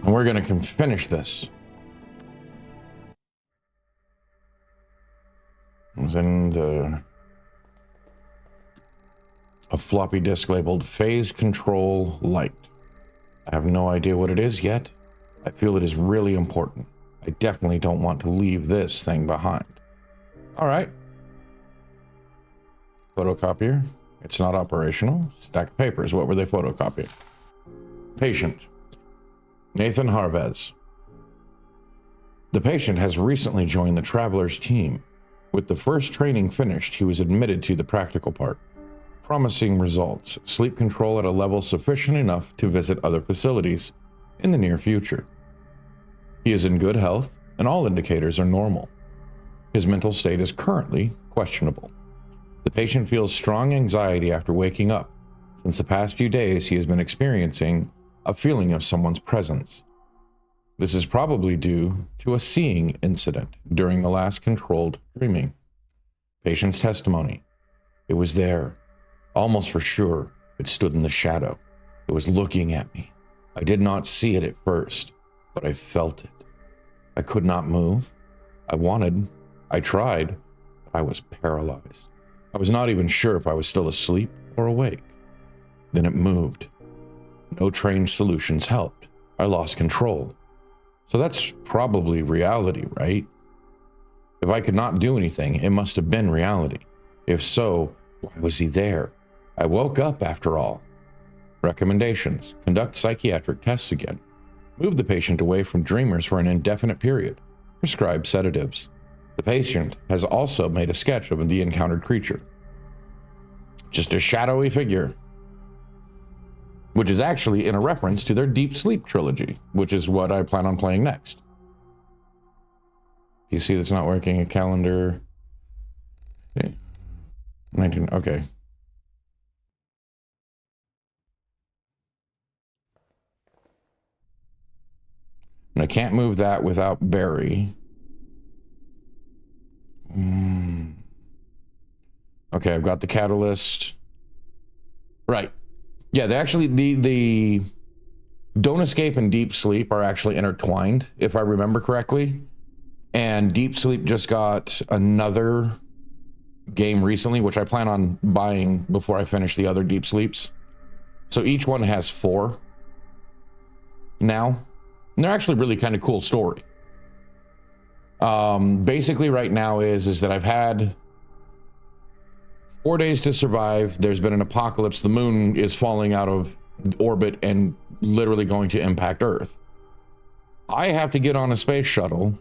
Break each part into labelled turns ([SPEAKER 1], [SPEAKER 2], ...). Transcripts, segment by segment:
[SPEAKER 1] And we're going to finish this. It was in a floppy disk labeled Phase Control Light. I have no idea what it is yet. I feel it is really important. I definitely don't want to leave this thing behind. All right. Photocopier. It's not operational. Stack of papers. What were they photocopying? Patient. Nathan Harvez. The patient has recently joined the Travelers team. With the first training finished, he was admitted to the practical part. Promising results. Sleep control at a level sufficient enough to visit other facilities in the near future. He is in good health, and all indicators are normal. His mental state is currently questionable. The patient feels strong anxiety after waking up. Since the past few days, he has been experiencing a feeling of someone's presence. This is probably due to a seeing incident during the last controlled dreaming. Patient's testimony. It was there. Almost for sure, it stood in the shadow. It was looking at me. I did not see it at first, but I felt it. I could not move. I tried, but I was paralyzed. I was not even sure if I was still asleep or awake. Then it moved. No trained solutions helped. I lost control. So that's probably reality, right? If I could not do anything, it must have been reality. If so, why was he there? I woke up after all. Recommendations. Conduct psychiatric tests again. Move the patient away from dreamers for an indefinite period. Prescribe sedatives. The patient has also made a sketch of the encountered creature. Just a shadowy figure. Which is actually in a reference to their Deep Sleep trilogy, which is what I plan on playing next. You see that's not working. A calendar. 19, okay. And I can't move that without Barry. Okay, I've got the catalyst. Right. Yeah, they actually, the Don't Escape and Deep Sleep are actually intertwined, if I remember correctly. And Deep Sleep just got another game recently, which I plan on buying before I finish the other Deep Sleeps. So each one has 4 now. And they're actually really kind of cool story. Basically right now is that I've had 4 days to survive. There's been an apocalypse. The moon is falling out of orbit and literally going to impact Earth. I have to get on a space shuttle,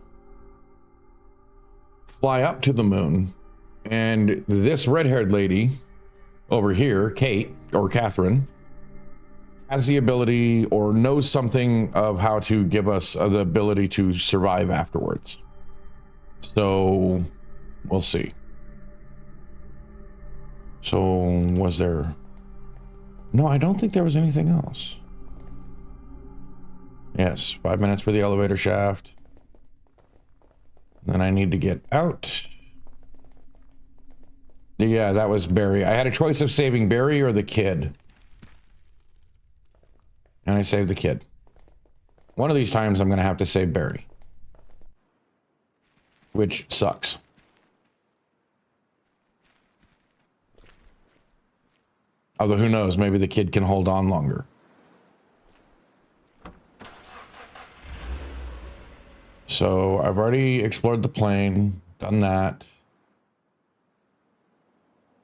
[SPEAKER 1] fly up to the moon, and this red-haired lady over here, Kate, or Catherine, has the ability or knows something of how to give us the ability to survive afterwards. So we'll see. So was there... No, I don't think there was anything else. Yes, 5 minutes for the elevator shaft. Then I need to get out. Yeah, that was Barry. I had a choice of saving Barry or the kid. And I saved the kid. One of these times I'm going to have to save Barry. Which sucks. Although who knows, maybe the kid can hold on longer. So I've already explored the plane, done that.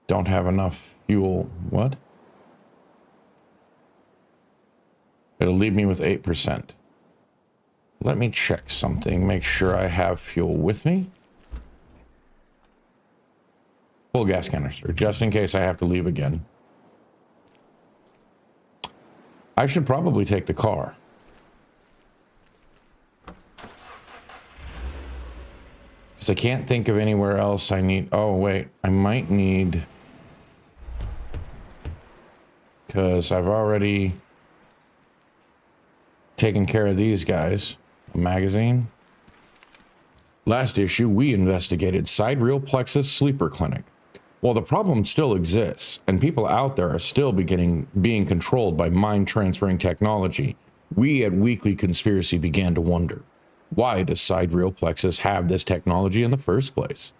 [SPEAKER 1] Don't have enough fuel. What? It'll leave me with 8%. Let me check something, make sure I have fuel with me. Full gas canister, just in case I have to leave again. I should probably take the car. Because I can't think of anywhere else I need... Oh, wait. I might need... Because I've already taken care of these guys. A magazine. Last issue, we investigated Sidereal Plexus Sleeper Clinic. Well, the problem still exists, and people out there are still being controlled by mind-transferring technology We at Weekly Conspiracy began to wonder, why does Sidereal Plexus have this technology in the first place?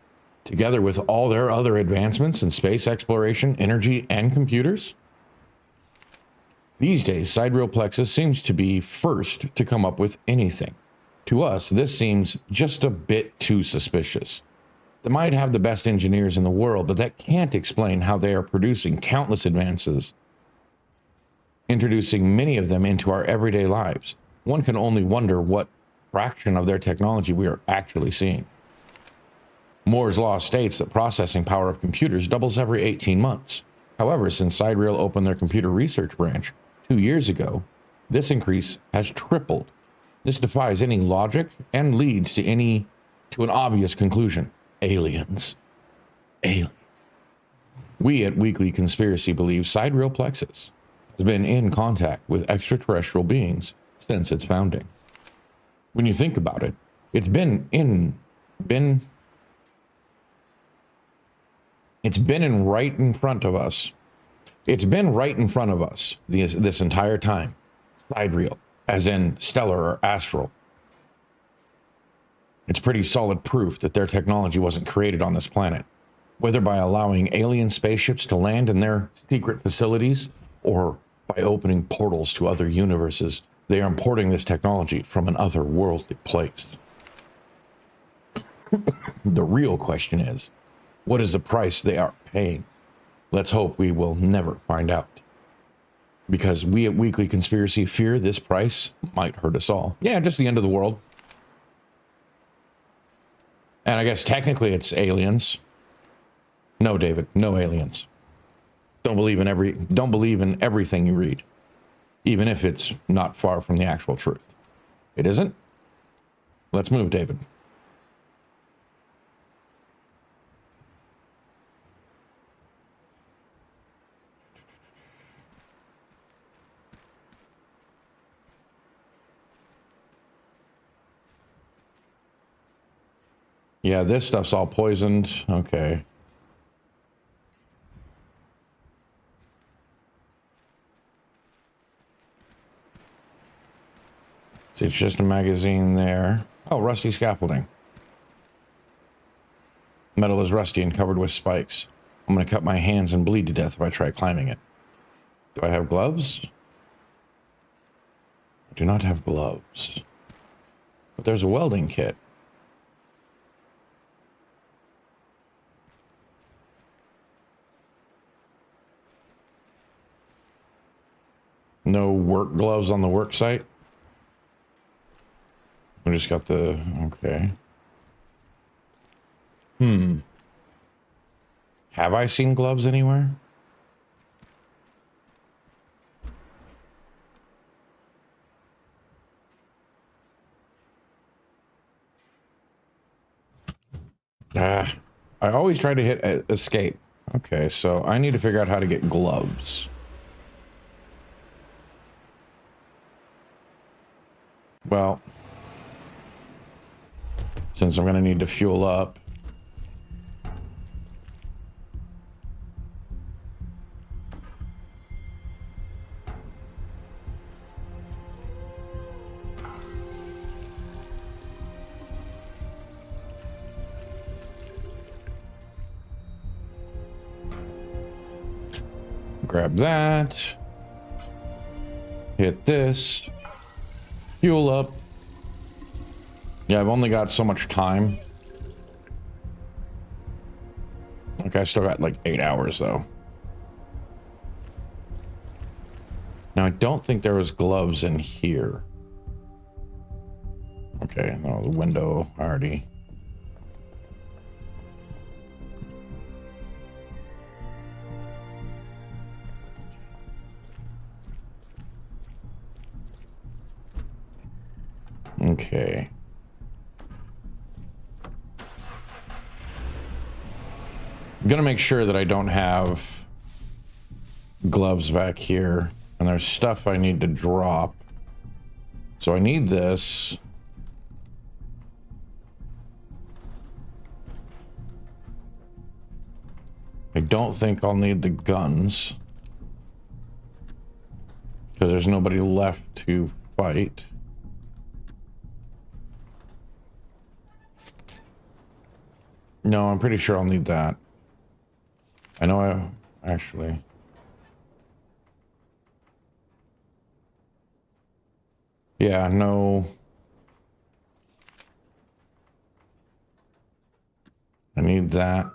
[SPEAKER 1] Together with all their other advancements in space exploration, energy, and computers? These days, Sidereal Plexus seems to be first to come up with anything. To us, this seems just a bit too suspicious. They might have the best engineers in the world, but that can't explain how they are producing countless advances, introducing many of them into our everyday lives. One can only wonder what fraction of their technology we are actually seeing. Moore's law states that processing power of computers doubles every 18 months. However, since Sidereal opened their computer research branch 2 years ago, this increase has tripled. This defies any logic and leads to an obvious conclusion. Aliens. Aliens. We at Weekly Conspiracy believe Sidereal Plexus has been in contact with extraterrestrial beings since its founding. When you think about it, it's been right in front of us. It's been right in front of us this entire time. Sidereal, as in stellar or astral. It's pretty solid proof that their technology wasn't created on this planet. Whether by allowing alien spaceships to land in their secret facilities or by opening portals to other universes, they are importing this technology from an otherworldly place. The real question is, what is the price they are paying? Let's hope we will never find out. Because we at Weekly Conspiracy fear this price might hurt us all. Yeah, just the end of the world. And I guess technically it's aliens. No, David, no aliens. Don't believe in everything you read, even if it's not far from the actual truth. It isn't? Let's move, David. Yeah, this stuff's all poisoned. Okay. So it's just a magazine there. Oh, rusty scaffolding. Metal is rusty and covered with spikes. I'm going to cut my hands and bleed to death if I try climbing it. Do I have gloves? I do not have gloves. But there's a welding kit. No work gloves on the work site? We just got the... Okay. Have I seen gloves anywhere? I always try to hit escape. Okay, so I need to figure out how to get gloves. Well, since I'm going to need to fuel up. Grab that. Hit this. Fuel up. Yeah, I've only got so much time. Okay, I still got like 8 hours though. Now I don't think there was gloves in here. Okay, no, the window already. Okay. I'm gonna make sure that I don't have gloves back here, and there's stuff I need to drop. So I need this. I don't think I'll need the guns, because there's nobody left to fight. No, I'm pretty sure I'll need that. I know I actually... Yeah, no. I need that.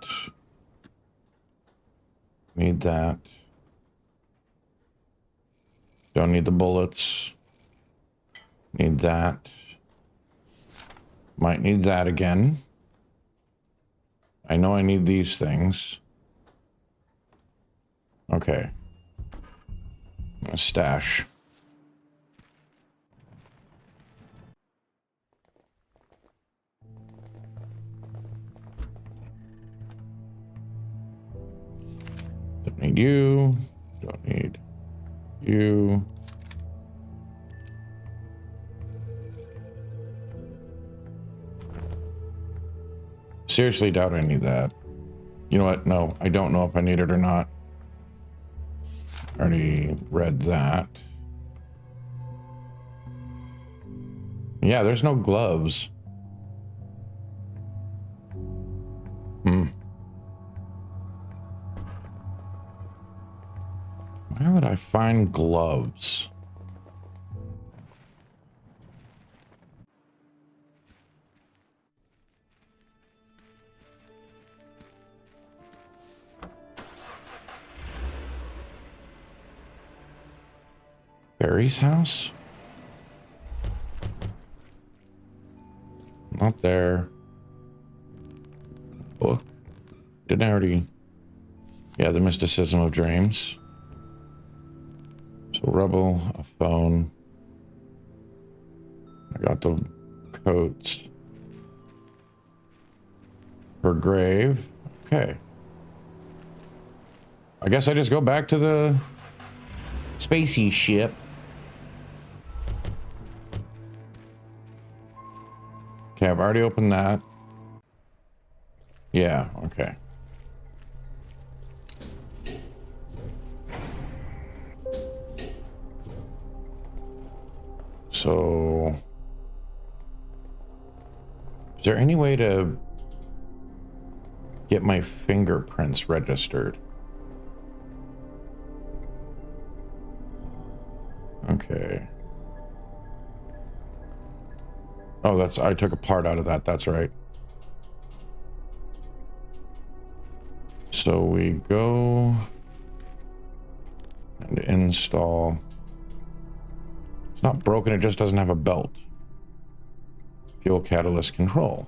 [SPEAKER 1] Need that. Don't need the bullets. Need that. Might need that again. I know I need these things. Okay. A stash. Don't need you. Don't need you. Seriously doubt I need that. You know what? No, I don't know if I need it or not. Already read that. Yeah, there's no gloves. Where would I find gloves? Barry's house? Not there. Book. Didn't I already... Yeah, the mysticism of dreams. So rebel, a phone. I got the coats. Her grave. Okay. I guess I just go back to the spacey ship. Okay, I've already opened that. Yeah, okay. So, is there any way to get my fingerprints registered? Okay. Oh, that's, I took a part out of that. That's right. So we go and install. It's not broken, it just doesn't have a belt. Fuel catalyst control.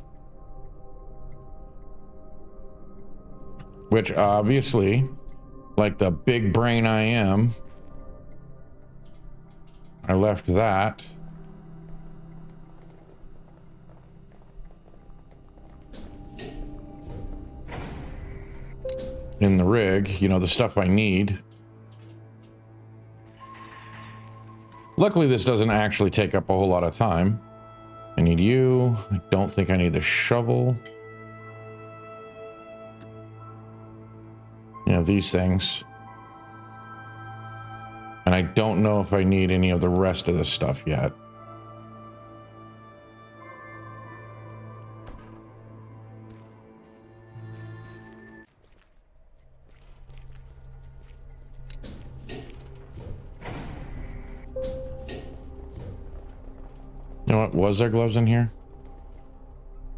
[SPEAKER 1] Which obviously, like the big brain I am, I left that. In the rig, you know, the stuff I need. Luckily, this doesn't actually take up a whole lot of time. I need you. I don't think I need the shovel. You know, these things. And I don't know if I need any of the rest of this stuff yet. You know what? Was there gloves in here?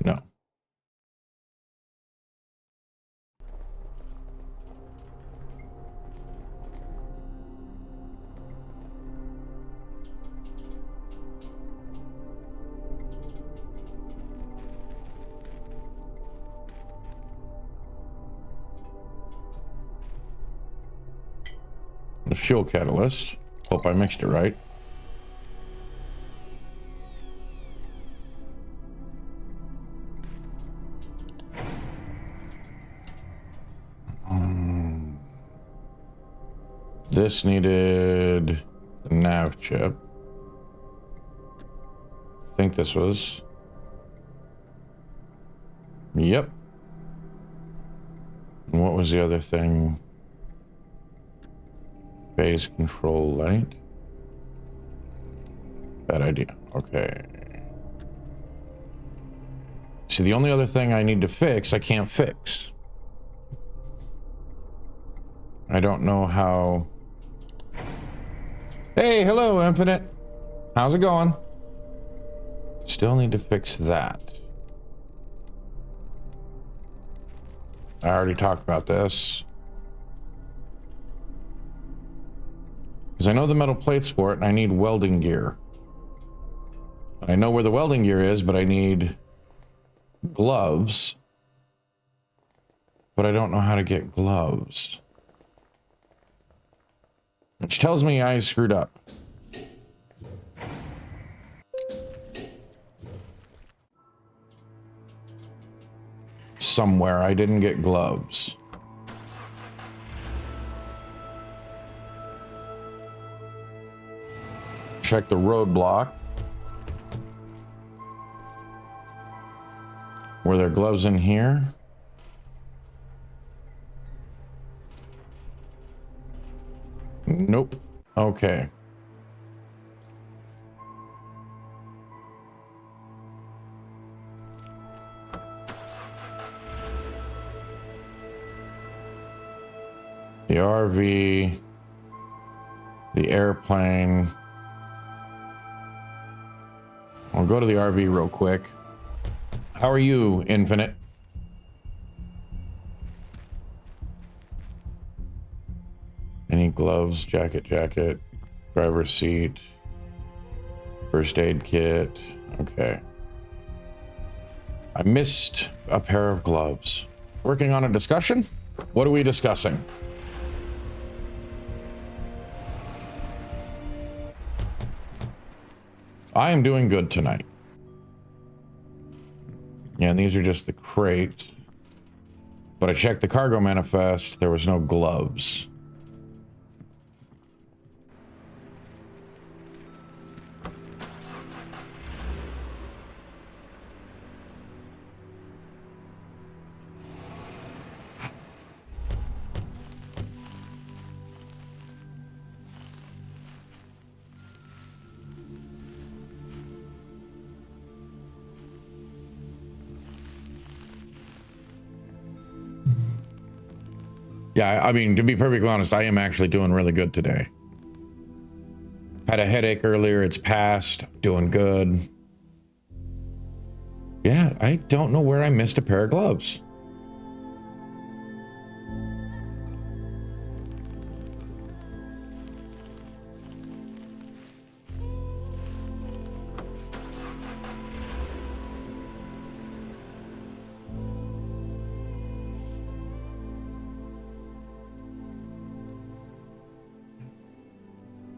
[SPEAKER 1] No. The fuel catalyst. Hope I mixed it right. This needed the nav chip. I think this was. Yep. And what was the other thing? Phase control light. Bad idea. Okay. See, the only other thing I need to fix, I can't fix. I don't know how... Hey, hello, Infinite. How's it going? Still need to fix that. I already talked about this. Because I know the metal plates for it, and I need welding gear. I know where the welding gear is, but I need gloves. But I don't know how to get gloves. Which tells me I screwed up. Somewhere I didn't get gloves. Check the roadblock. Were there gloves in here? Nope. Okay. The RV, the airplane. I'll go to the RV real quick. How are you, Infinite? Any gloves, jacket, driver's seat, first aid kit. Okay. I missed a pair of gloves. Working on a discussion? What are we discussing? I am doing good tonight. Yeah, and these are just the crates. But I checked the cargo manifest. There was no gloves. Yeah, I mean, to be perfectly honest, I am actually doing really good today. Had a headache earlier, it's passed, doing good. Yeah, I don't know where I missed a pair of gloves.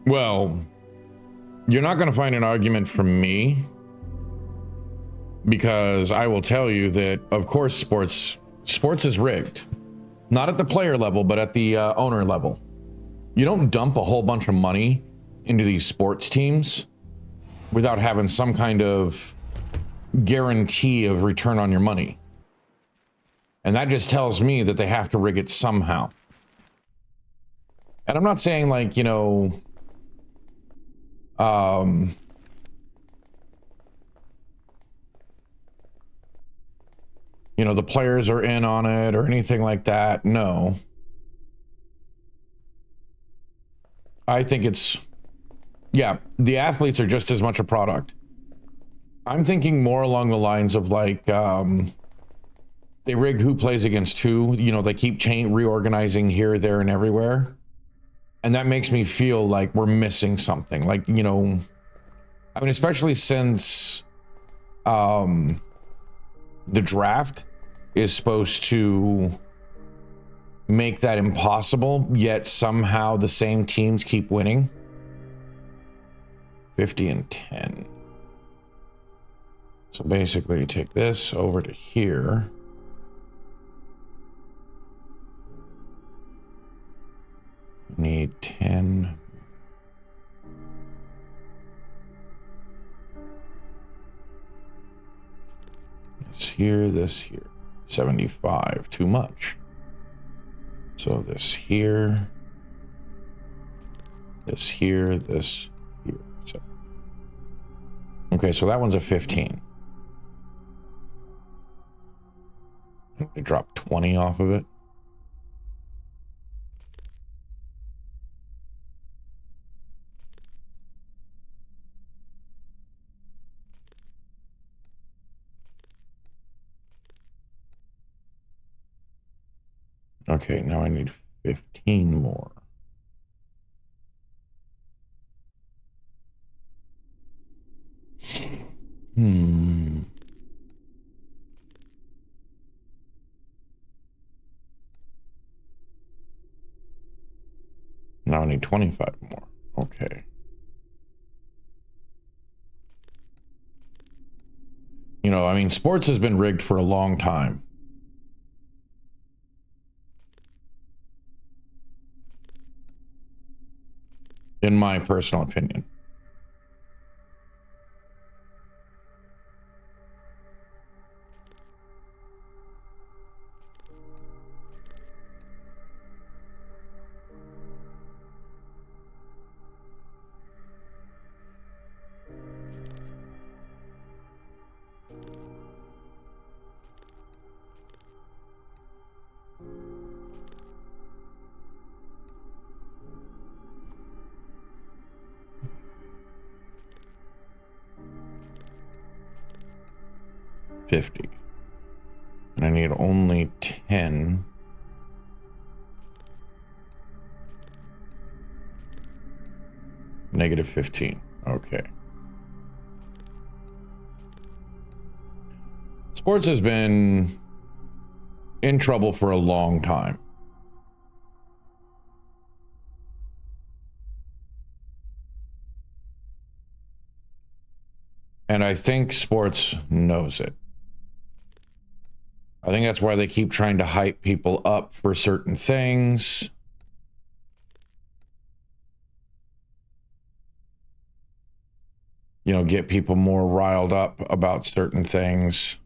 [SPEAKER 1] Well, you're not going to find an argument from me, because I will tell you that, of course, sports is rigged. Not at the player level, but at the owner level. You don't dump a whole bunch of money into these sports teams without having some kind of guarantee of return on your money. And that just tells me that they have to rig it somehow. And I'm not saying, like, you know, the players are in on it or anything like that. No. I think it's, yeah, the athletes are just as much a product. I'm thinking more along the lines of, like, they rig who plays against who. You know, they keep reorganizing here, there, and everywhere. And that makes me feel like we're missing something. Like, you know, I mean, especially since the draft is supposed to make that impossible, yet somehow the same teams keep winning. 50 and 10. So basically you take this over to here. Need 10. This here. 75, too much. So this here. This here, this here. So Okay, so that one's a 15. I drop 20 off of it. Okay, now I need 15 more. Now I need 25 more. Okay. You know, I mean, sports has been rigged for a long time. In my personal opinion. $50. And I need only 10. Negative 15. Okay. Sports has been in trouble for a long time. And I think sports knows it. I think that's why they keep trying to hype people up for certain things. You know, get people more riled up about certain things.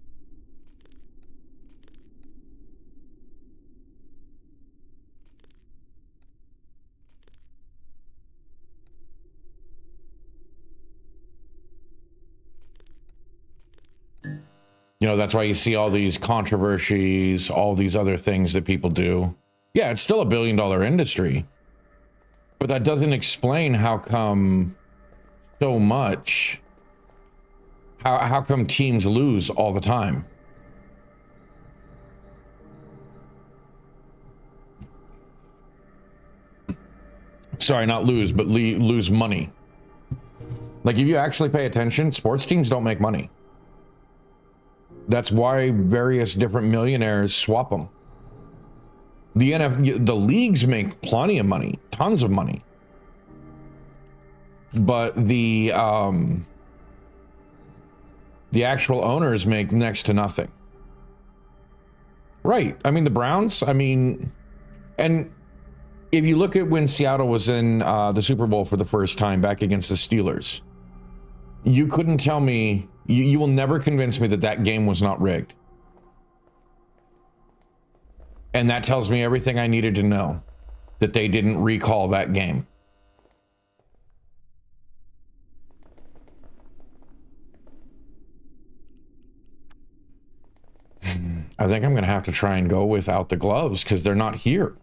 [SPEAKER 1] You know, that's why you see all these controversies, all these other things that people do. Yeah, it's still a billion-dollar industry. But that doesn't explain how come so much. How come teams lose all the time? Sorry, not lose, but lose money. Like, if you actually pay attention, sports teams don't make money. That's why various different millionaires swap them. The leagues make plenty of money, tons of money. But the actual owners make next to nothing. Right. I mean, the Browns, I mean, and if you look at when Seattle was in the Super Bowl for the first time back against the Steelers, you couldn't tell me, you will never convince me that that game was not rigged. And that tells me everything I needed to know, that they didn't recall that game. I think I'm going to have to try and go without the gloves because they're not here.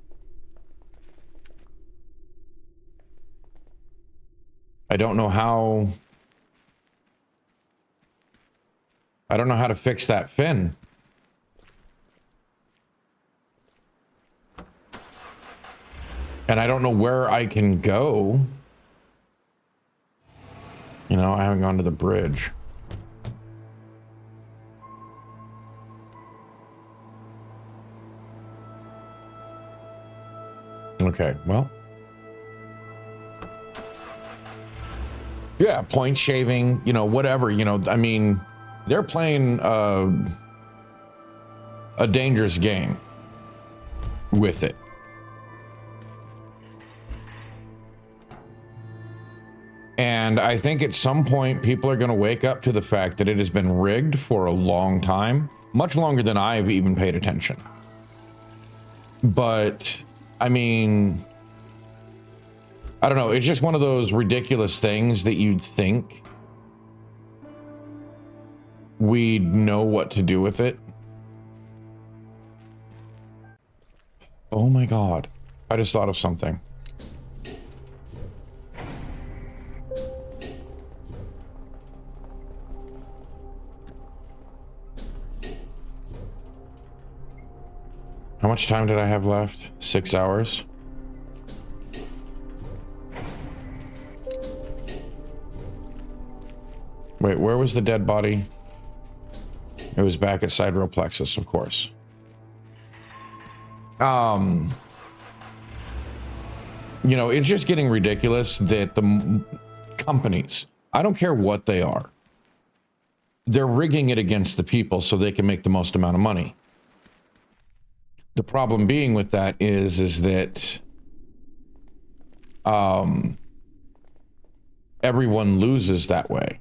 [SPEAKER 1] I don't know how to fix that fin. And I don't know where I can go. You know, I haven't gone to the bridge. Okay, well. Yeah, point shaving, you know, whatever, you know, I mean, they're playing a dangerous game with it. And I think at some point people are going to wake up to the fact that it has been rigged for a long time, much longer than I've even paid attention. But I mean, I don't know, it's just one of those ridiculous things that you'd think we know what to do with it. Oh my God. I just thought of something. How much time did I have left? 6 hours. Wait, where was the dead body? It was back at Sidereal Plexus, of course. You know, it's just getting ridiculous that the companies, I don't care what they are, they're rigging it against the people so they can make the most amount of money. The problem being with that is that everyone loses that way.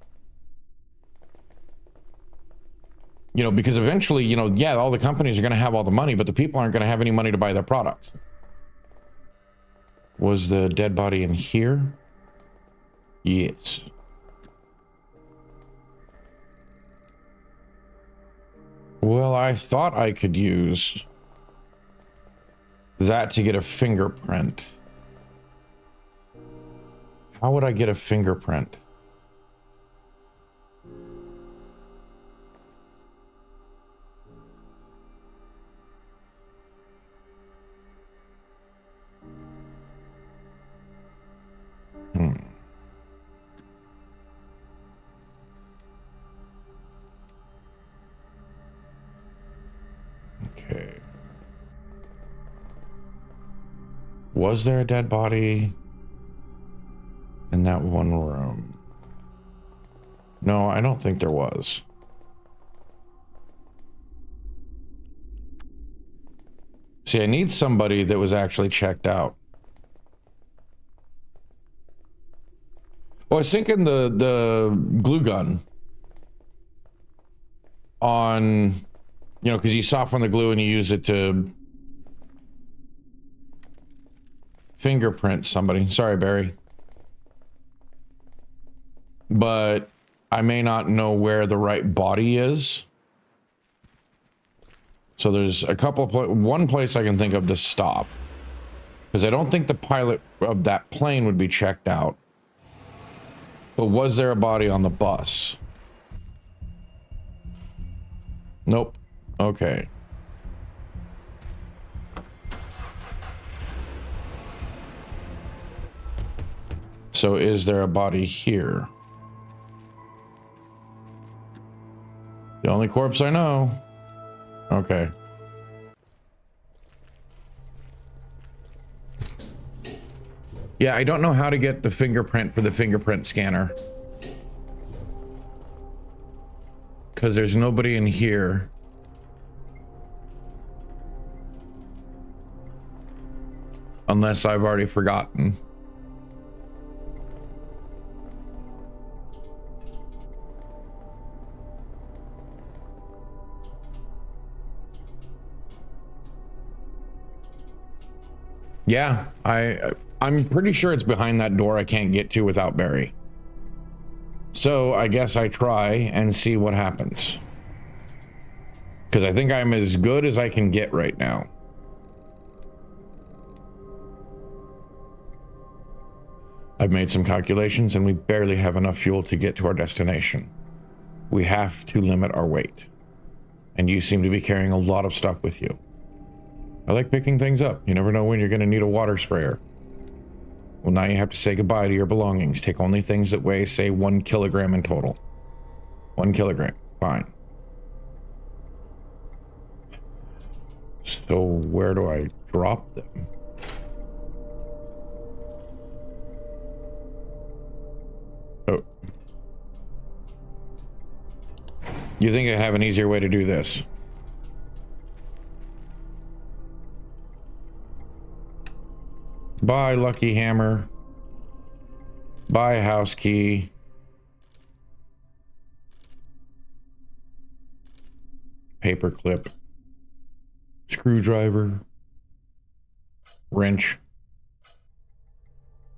[SPEAKER 1] You know, because eventually, you know, yeah, all the companies are going to have all the money, but the people aren't going to have any money to buy their products. Was the dead body in here? Yes. Well, I thought I could use that to get a fingerprint. How would I get a fingerprint? Okay. Was there a dead body in that one room? No, I don't think there was. See, I need somebody that was actually checked out. Well, I was thinking the glue gun on, you know, because you soften the glue and you use it to fingerprint somebody. Sorry, Barry. But I may not know where the right body is. So there's a couple of one place I can think of to stop. Because I don't think the pilot of that plane would be checked out. But was there a body on the bus? Nope. Okay. So is there a body here? The only corpse I know. Okay. Yeah, I don't know how to get the fingerprint for the fingerprint scanner. Because there's nobody in here. Unless I've already forgotten. Yeah, I'm pretty sure it's behind that door I can't get to without Barry. So I guess I try and see what happens. Because I think I'm as good as I can get right now. I've made some calculations and we barely have enough fuel to get to our destination. We have to limit our weight. And you seem to be carrying a lot of stuff with you. I like picking things up. You never know when you're going to need a water sprayer. Well, now you have to say goodbye to your belongings. Take only things that weigh, say, 1 kilogram in total. 1 kilogram. Fine. So where do I drop them? Oh. You think I have an easier way to do this? Buy lucky hammer. Buy a house key. Paper clip. Screwdriver. Wrench.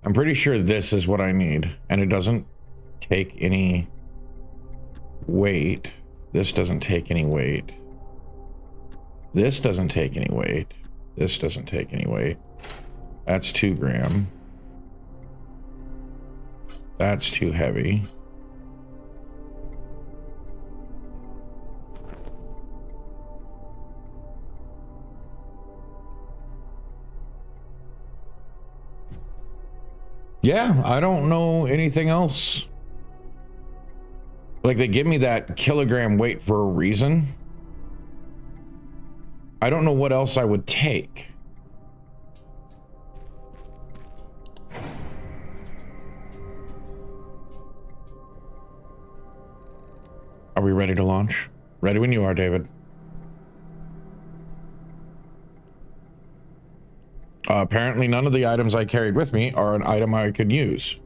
[SPEAKER 1] I'm pretty sure this is what I need, and it doesn't take any weight. This doesn't take any weight. This doesn't take any weight. This doesn't take any weight. That's 2 gram. That's too heavy. Yeah, I don't know anything else. Like, they give me that kilogram weight for a reason. I don't know what else I would take. Are we ready to launch? Ready when you are, David. Apparently none of the items I carried with me are an item I could use.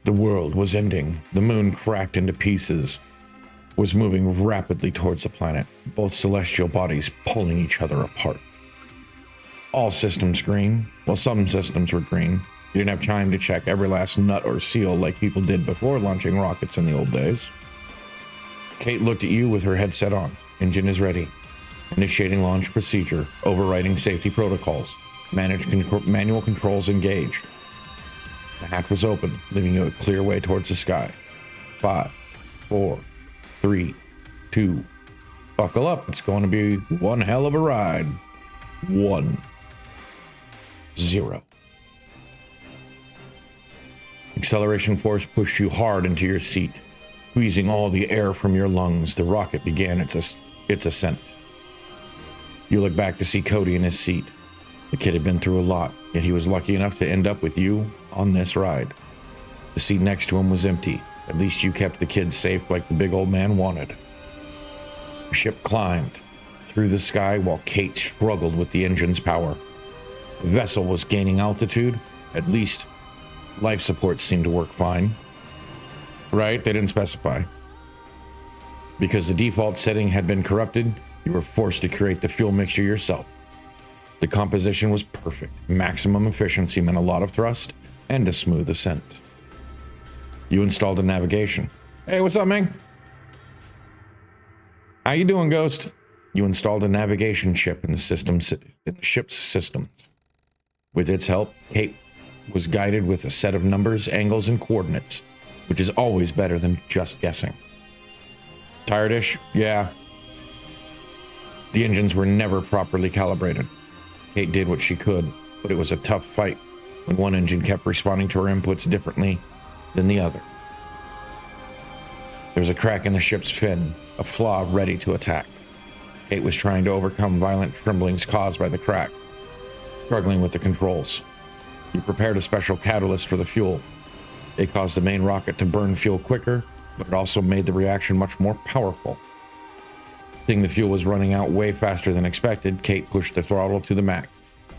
[SPEAKER 1] The world was ending. The moon, cracked into pieces, was moving rapidly towards the planet, both celestial bodies pulling each other apart. All systems green. Well, some systems were green. You didn't have time to check every last nut or seal like people did before launching rockets in the old days. Kate looked at you with her headset on. Engine is ready. Initiating launch procedure. Overriding safety protocols. Manual controls engaged. The hatch was open, leaving you a clear way towards the sky. 5, 4, 3, 2. Buckle up. It's going to be one hell of a ride. 1, 0. Acceleration force pushed you hard into your seat. Squeezing all the air from your lungs, the rocket began its ascent. You look back to see Cody in his seat. The kid had been through a lot, yet he was lucky enough to end up with you on this ride. The seat next to him was empty. At least you kept the kid safe like the big old man wanted. The ship climbed through the sky while Kate struggled with the engine's power. The vessel was gaining altitude. At least life support seemed to work fine. Right? They didn't specify. Because the default setting had been corrupted, you were forced to create the fuel mixture yourself. The composition was perfect. Maximum efficiency meant a lot of thrust and a smooth ascent. You installed a navigation. Hey, what's up, man? How you doing, Ghost? You installed a navigation chip in the ship's systems. With its help, Kate was guided with a set of numbers, angles, and coordinates, which is always better than just guessing. Tired-ish? Yeah. The engines were never properly calibrated. Kate did what she could, but it was a tough fight when one engine kept responding to her inputs differently than the other. There was a crack in the ship's fin, a flaw ready to attack. Kate was trying to overcome violent tremblings caused by the crack, struggling with the controls. You prepared a special catalyst for the fuel. It caused the main rocket to burn fuel quicker, but it also made the reaction much more powerful. Seeing the fuel was running out way faster than expected, Kate pushed the throttle to the max,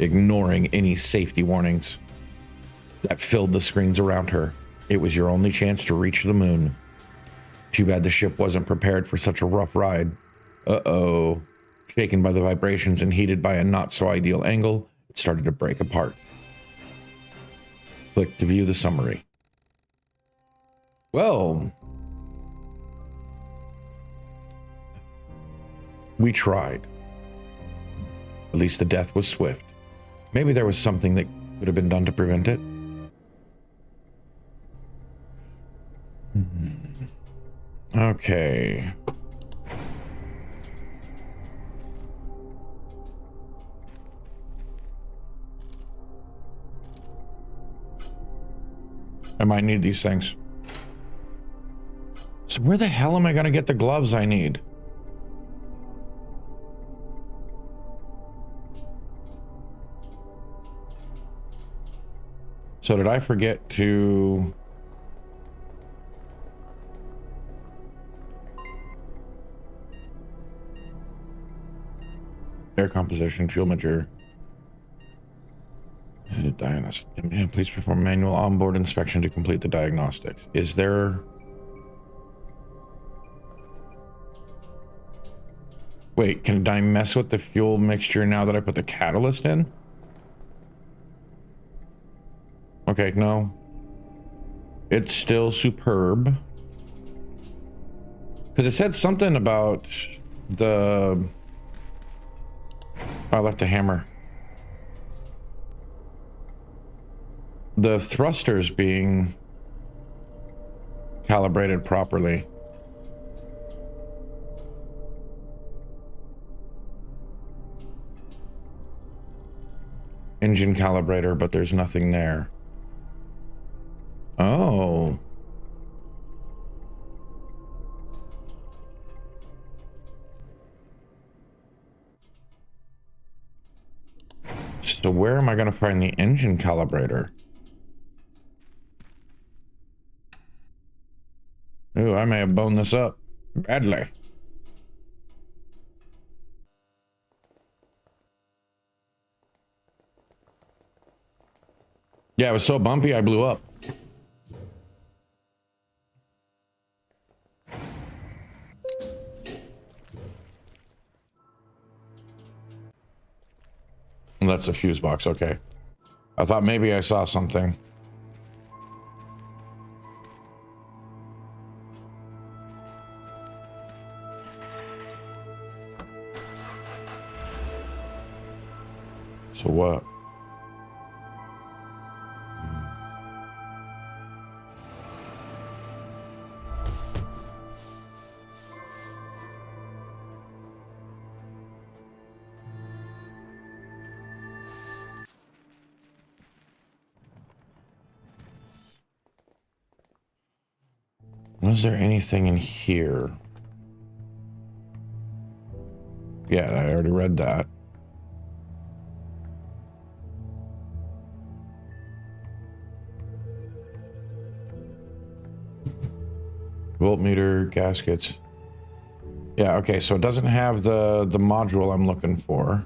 [SPEAKER 1] ignoring any safety warnings that filled the screens around her. It was your only chance to reach the moon. Too bad the ship wasn't prepared for such a rough ride. Uh-oh. Shaken by the vibrations and heated by a not-so-ideal angle, it started to break apart. Click to view the summary. Well, we tried. At least the death was swift. Maybe there was something that could have been done to prevent it. Okay. I might need these things. So where the hell am I going to get the gloves I need? So did I forget to... Air composition, fuel mixture. Please perform manual onboard inspection to complete the diagnostics. Is there... Wait, can I mess with the fuel mixture now that I put the catalyst in? Okay, no. It's still superb. Because it said something about the... I left a hammer. The thrusters being calibrated properly. Engine calibrator, but there's nothing there. Oh. So where am I going to find the engine calibrator? Ooh, I may have boned this up badly. Yeah, it was so bumpy I blew up. That's a fuse box, okay. I thought maybe I saw something. So what? Was there anything in here? Yeah, I already read that. Voltmeter, gaskets. Yeah, okay, so it doesn't have the module I'm looking for.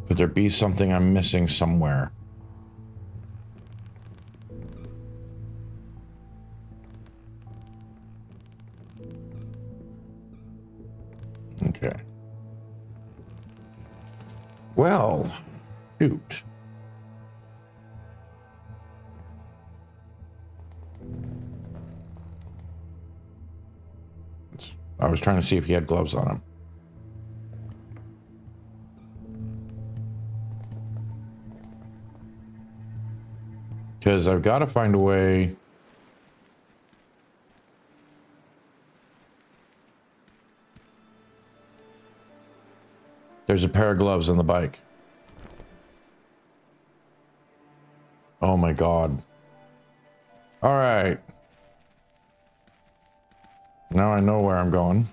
[SPEAKER 1] Could there be something I'm missing somewhere? Okay. Well, shoot. I was trying to see if he had gloves on him. Because I've got to find a way. There's a pair of gloves on the bike. Oh my God. All right. Now I know where I'm going.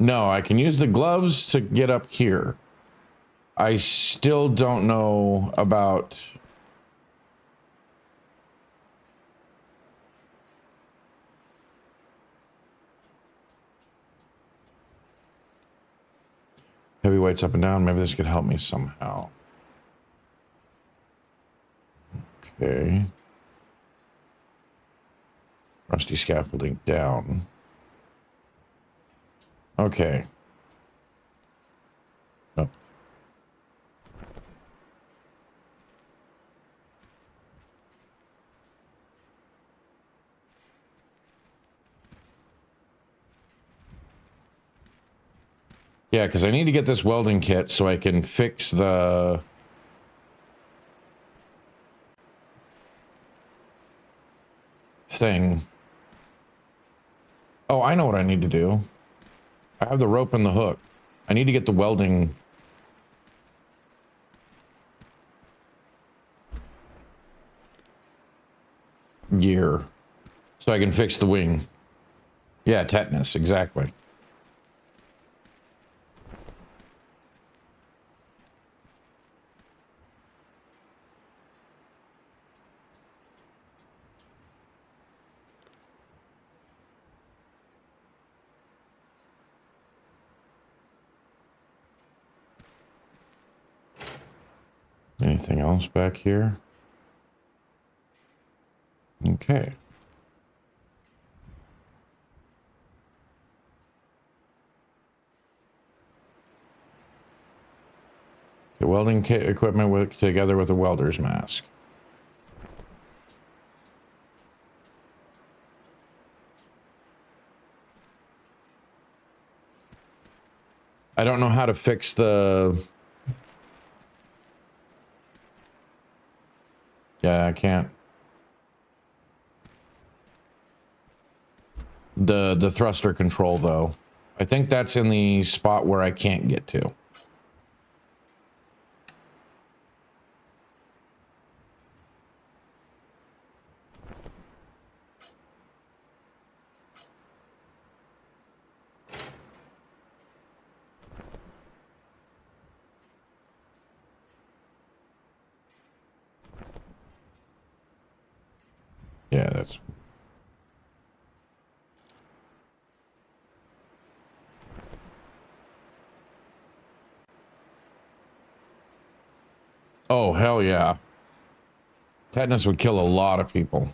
[SPEAKER 1] No, I can use the gloves to get up here. I still don't know about... Heavyweights up and down. Maybe this could help me somehow. Okay. Rusty scaffolding down. Okay. Up. Yeah, because I need to get this welding kit so I can fix the... thing. Oh, I know what I need to do. I have the rope and the hook. I need to get the welding... gear so I can fix the wing. Yeah, tetanus, exactly. Anything else back here? Okay. The welding kit equipment together with a welder's mask. I don't know how to fix the... Yeah, I can't. The thruster control, though. I think that's in the spot where I can't get to. Yeah, that's... Oh, hell yeah. Tetanus would kill a lot of people.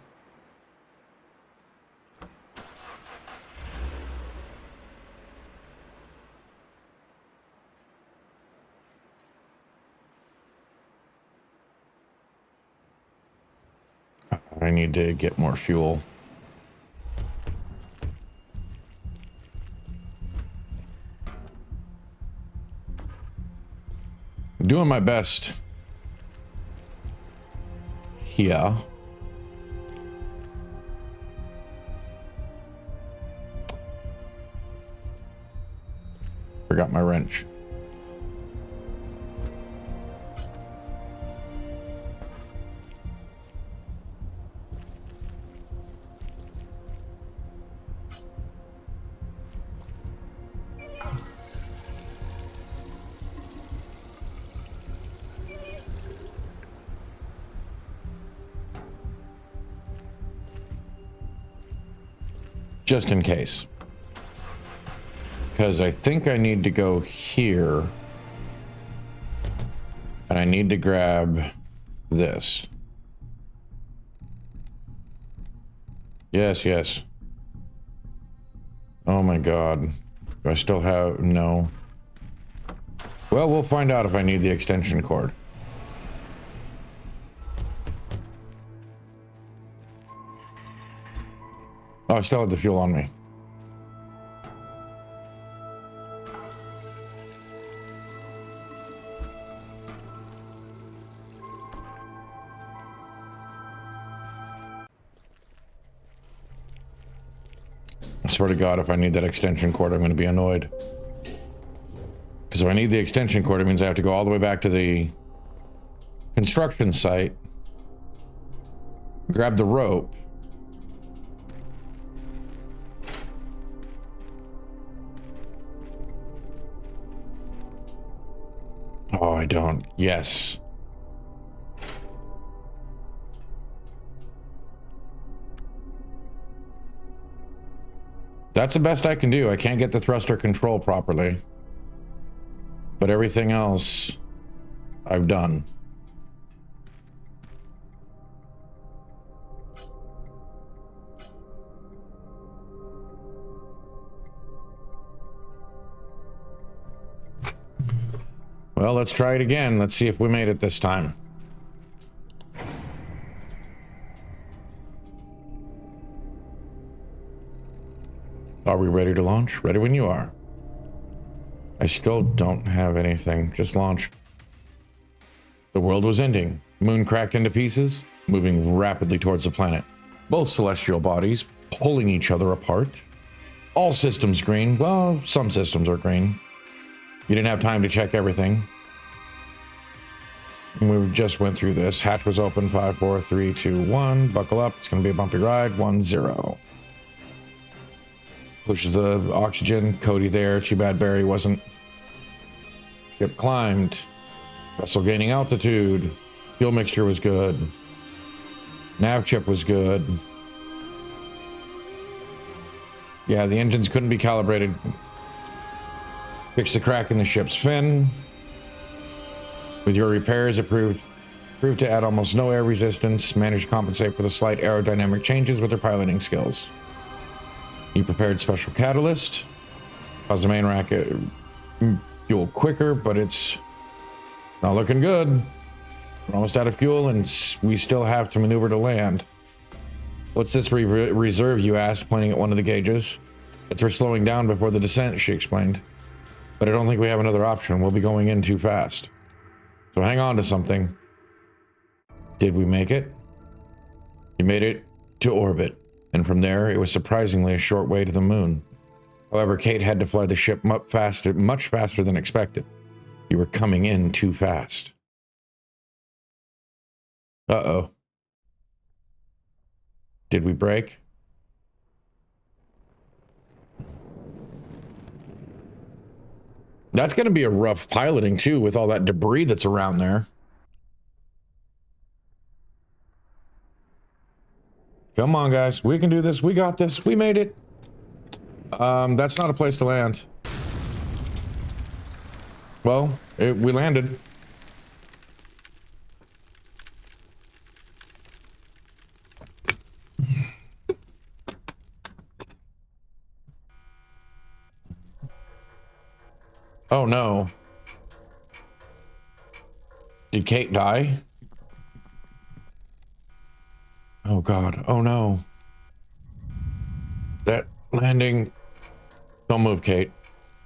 [SPEAKER 1] I need to get more fuel. Doing my best. Yeah. Forgot my wrench. Just in case. Because I think I need to go here. And I need to grab this. Yes, yes. Oh my god. Do I still have... No. Well, we'll find out if I need the extension cord. Oh, I still have the fuel on me. I swear to God, if I need that extension cord, I'm going to be annoyed. Because if I need the extension cord, it means I have to go all the way back to the construction site, grab the rope, oh, I don't. Yes. That's the best I can do. I can't get the thruster control properly. But everything else, I've done. Well, let's try it again. Let's see if we made it this time. Are we ready to launch? Ready when you are. I still don't have anything. Just launch. The world was ending. Moon cracked into pieces, moving rapidly towards the planet. Both celestial bodies pulling each other apart. All systems green. Well, some systems are green. You didn't have time to check everything. We just went through this. Hatch was open. 5, 4, 3, 2, 1. Buckle up. It's going to be a bumpy ride. 1, 0. Pushes the oxygen. Cody there. Too bad Barry wasn't. Ship climbed. Vessel gaining altitude. Fuel mixture was good. Nav chip was good. Yeah, the engines couldn't be calibrated. Fix the crack in the ship's fin. With your repairs approved. Proved to add almost no air resistance. Managed to compensate for the slight aerodynamic changes with their piloting skills. You prepared special catalyst. Cause the main rocket fuel quicker, but it's not looking good. We're almost out of fuel, and we still have to maneuver to land. What's this reserve, you asked, pointing at one of the gauges. It's for slowing down before the descent, she explained. But I don't think we have another option. We'll be going in too fast. So hang on to something. Did we make it? You made it to orbit, and from there, it was surprisingly a short way to the moon. However, Kate had to fly the ship much faster than expected. You were coming in too fast. Uh-oh. Did we break? That's going to be a rough piloting, too, with all that debris that's around there. Come on, guys. We can do this. We got this. We made it. That's not a place to land. Well, we landed. Oh no. Did Kate die? Oh god. Oh no. That landing. Don't move, Kate.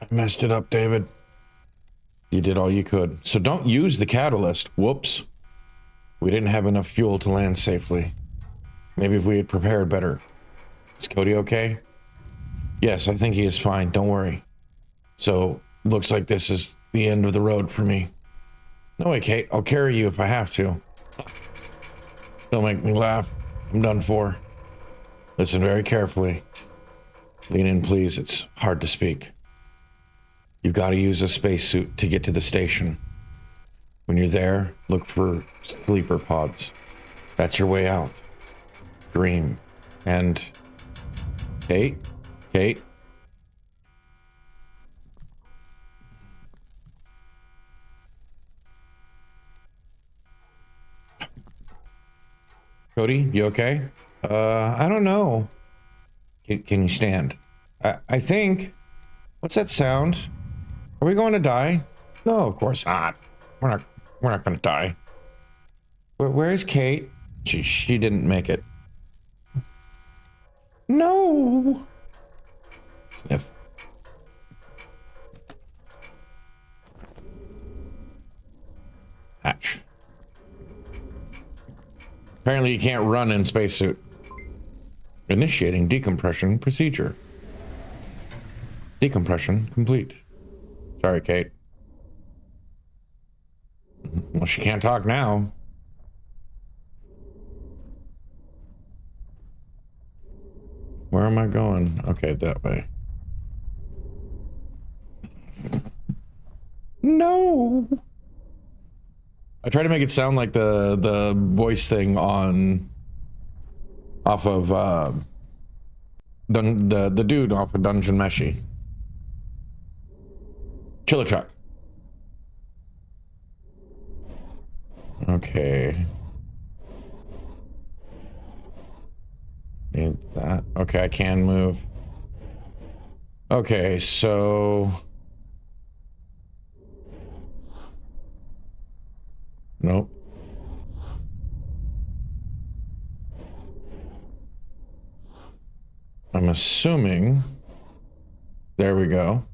[SPEAKER 1] I messed it up, David. You did all you could. So don't use the catalyst. Whoops. We didn't have enough fuel to land safely. Maybe if we had prepared better. Is Cody okay? Yes, I think he is fine. Don't worry. So, looks like this is the end of the road for me. No way, Kate. I'll carry you if I have to. Don't make me laugh. I'm done for. Listen very carefully. Lean in, please. It's hard to speak. You've got to use a spacesuit to get to the station. When you're there, look for sleeper pods. That's your way out. Dream. And... Kate? Kate? Cody, you okay? I don't know. Can you stand? I think... What's that sound? Are we going to die? No, of course not. We're not going to die. Where's Kate? She didn't make it. No. Sniff. Hatch. Apparently you can't run in spacesuit. Initiating decompression procedure. Decompression complete. Sorry, Kate. Well, she can't talk now. Where am I going? Okay, that way. No. I try to make it sound like the voice thing on off of the dude off of Dungeon Meshi. Chiller Truck. Okay. Need that. Okay, I can move. Okay, so... Nope. I'm assuming... There we go.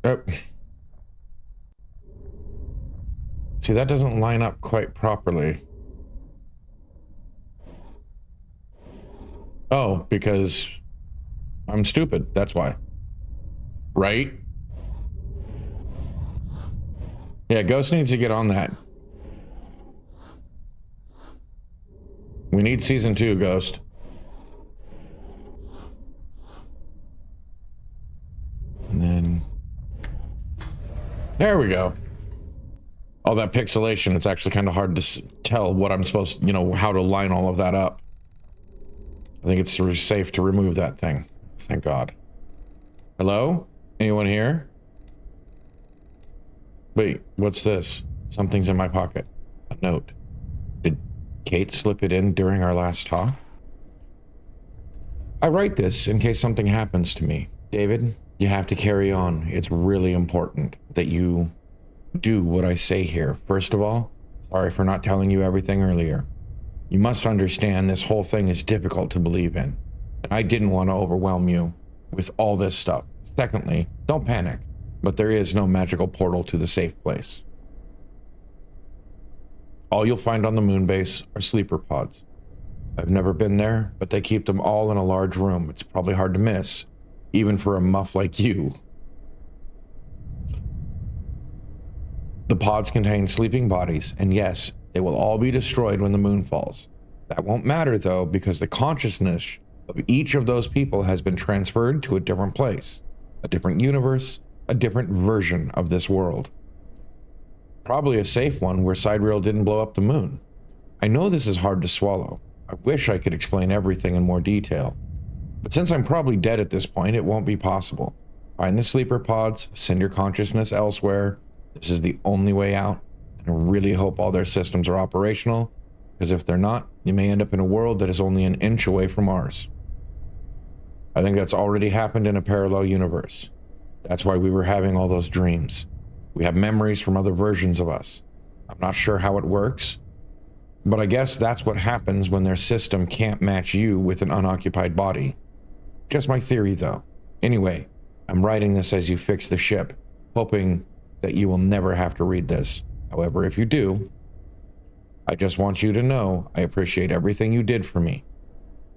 [SPEAKER 1] Oh. See, that doesn't line up quite properly. Oh, because I'm stupid. That's why. Right? Yeah, Ghost needs to get on that. We need season 2, Ghost. And then... There we go. All that pixelation, it's actually kind of hard to tell what I'm supposed to, you know, how to line all of that up. I think it's safe to remove that thing. Thank God. Hello? Anyone here? Wait, what's this? Something's in my pocket. A note. Did Kate slip it in during our last talk? I write this in case something happens to me. David, you have to carry on. It's really important that you do what I say here. First of all, sorry for not telling you everything earlier. You must understand this whole thing is difficult to believe in, and I didn't want to overwhelm you with all this stuff. Secondly, don't panic, but there is no magical portal to the safe place. All you'll find on the moon base are sleeper pods. I've never been there, but they keep them all in a large room. It's probably hard to miss, even for a muff like you. The pods contain sleeping bodies, and yes, they will all be destroyed when the moon falls. That won't matter though, because the consciousness of each of those people has been transferred to a different place, a different universe, a different version of this world. Probably a safe one where Sidereal didn't blow up the moon. I know this is hard to swallow. I wish I could explain everything in more detail. But since I'm probably dead at this point, it won't be possible. Find the sleeper pods, send your consciousness elsewhere. This is the only way out. And I really hope all their systems are operational, because if they're not, you may end up in a world that is only an inch away from ours. I think that's already happened in a parallel universe. That's why we were having all those dreams. We have memories from other versions of us. I'm not sure how it works, but I guess that's what happens when their system can't match you with an unoccupied body. Just my theory, though. Anyway, I'm writing this as you fix the ship, hoping that you will never have to read this. However, if you do, I just want you to know I appreciate everything you did for me.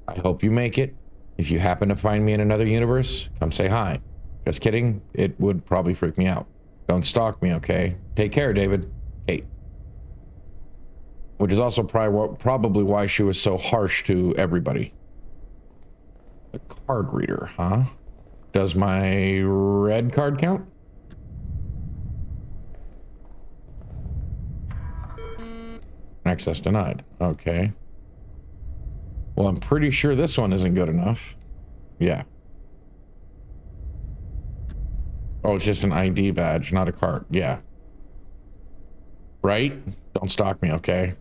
[SPEAKER 1] I hope you make it. If you happen to find me in another universe, come say hi. Just kidding, it would probably freak me out. Don't stalk me, okay? Take care, David. Kate. Which is also probably why she was so harsh to everybody. A card reader, huh? Does my red card count? Access denied. Okay. Well, I'm pretty sure this one isn't good enough. Yeah. Oh, it's just an ID badge, not a card. Yeah. Right? Don't stalk me, okay?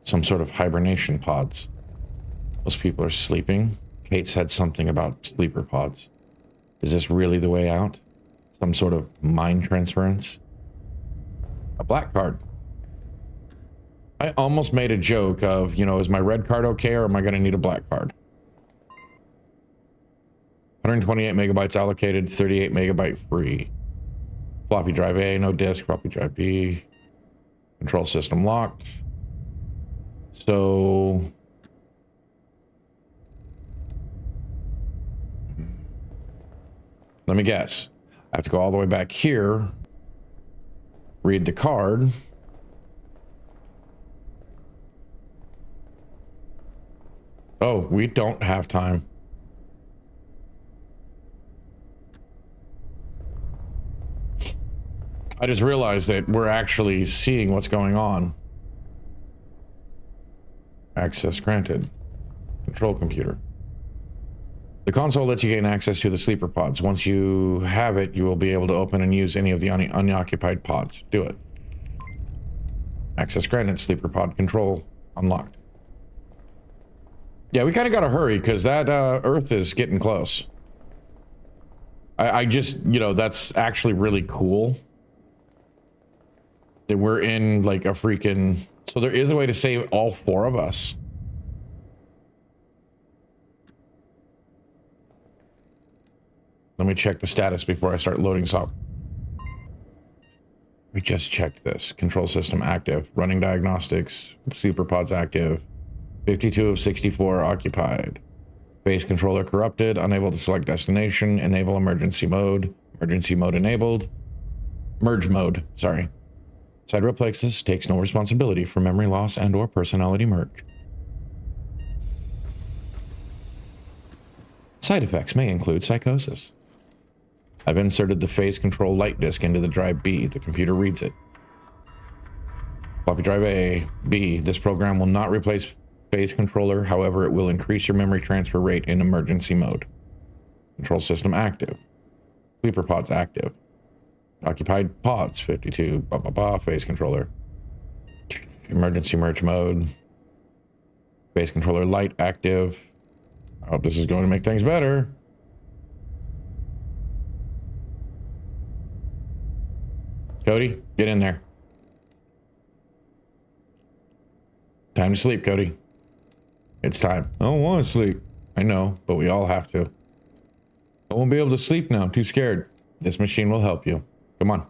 [SPEAKER 1] Some sort of hibernation pods. Those people are sleeping. Kate said something about sleeper pods. Is this really the way out? Some sort of mind transference? A black card. I almost made a joke of, you know, is my red card okay, or am I going to need a black card? 128 megabytes allocated, 38 megabyte free. Floppy drive A, no disk. Floppy drive B. Control system locked. So... let me guess. I have to go all the way back here, read the card. Oh, we don't have time. I just realized that we're actually seeing what's going on. Access granted. Control computer. The console lets you gain access to the sleeper pods. Once you have it, you will be able to open and use any of the unoccupied pods. Do it. Access granted. Sleeper pod control unlocked. Yeah, we kind of got to hurry because that Earth is getting close. I just, you know, that's actually really cool. That we're in like a freaking... so there is a way to save all 4 of us. Let me check the status before I start loading software. We just checked this. Control system active. Running diagnostics. Super pods active. 52 of 64 occupied. Base controller corrupted. Unable to select destination. Enable emergency mode. Emergency mode enabled. Merge mode. Sorry. Sidereal Plexus takes no responsibility for memory loss and or personality merge. Side effects may include psychosis. I've inserted the phase control light disc into the drive B. The computer reads it. Floppy drive A. B. This program will not replace phase controller. However, it will increase your memory transfer rate in emergency mode. Control system active. Sleeper pods active. Occupied pods 52. Blah, blah, blah. Phase controller. Emergency merge mode. Phase controller light active. I hope this is going to make things better. Cody, get in there. Time to sleep, Cody. It's time. I don't want to sleep. I know, but we all have to. I won't be able to sleep now. I'm too scared. This machine will help you. Come on.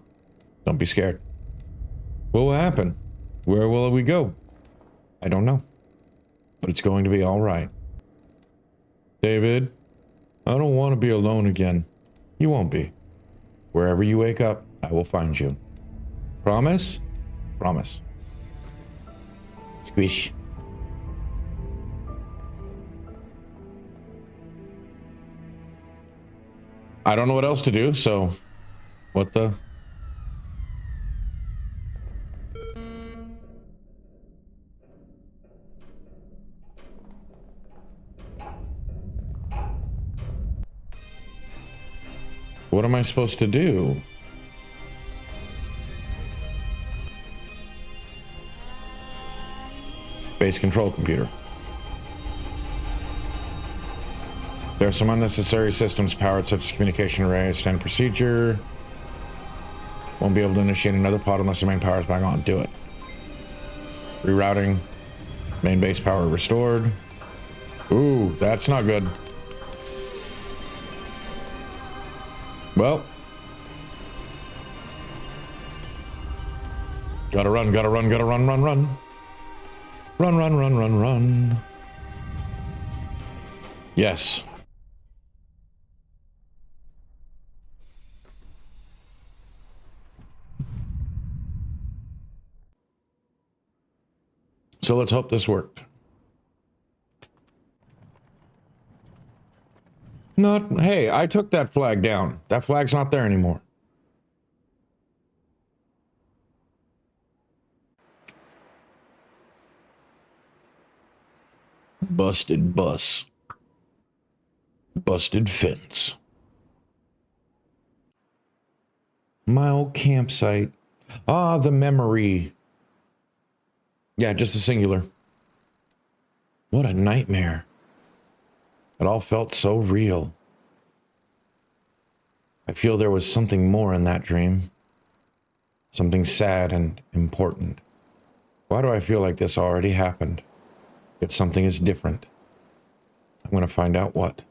[SPEAKER 1] Don't be scared. What will happen? Where will we go? I don't know. But it's going to be all right. David, I don't want to be alone again. You won't be. Wherever you wake up, I will find you. Promise? Promise. Squish. I don't know what else to do, so what the? What am I supposed to do? Base control computer. There are some unnecessary systems powered, such as communication array, standard procedure. Won't be able to initiate another pod unless the main power is back on. Do it. Rerouting. Main base power restored. Ooh, that's not good. Well. Gotta run, gotta run, gotta run, run, run. Run, run, run, run, run. Yes. So let's hope this worked. Not, hey, I took that flag down. That flag's not there anymore. Busted bus. Busted fence. My old campsite. Ah, the memory. Yeah, just a singular. What a nightmare. It all felt so real. I feel there was something more in that dream. Something sad and important. Why do I feel like this already happened? Yet something is different. I'm going to find out what.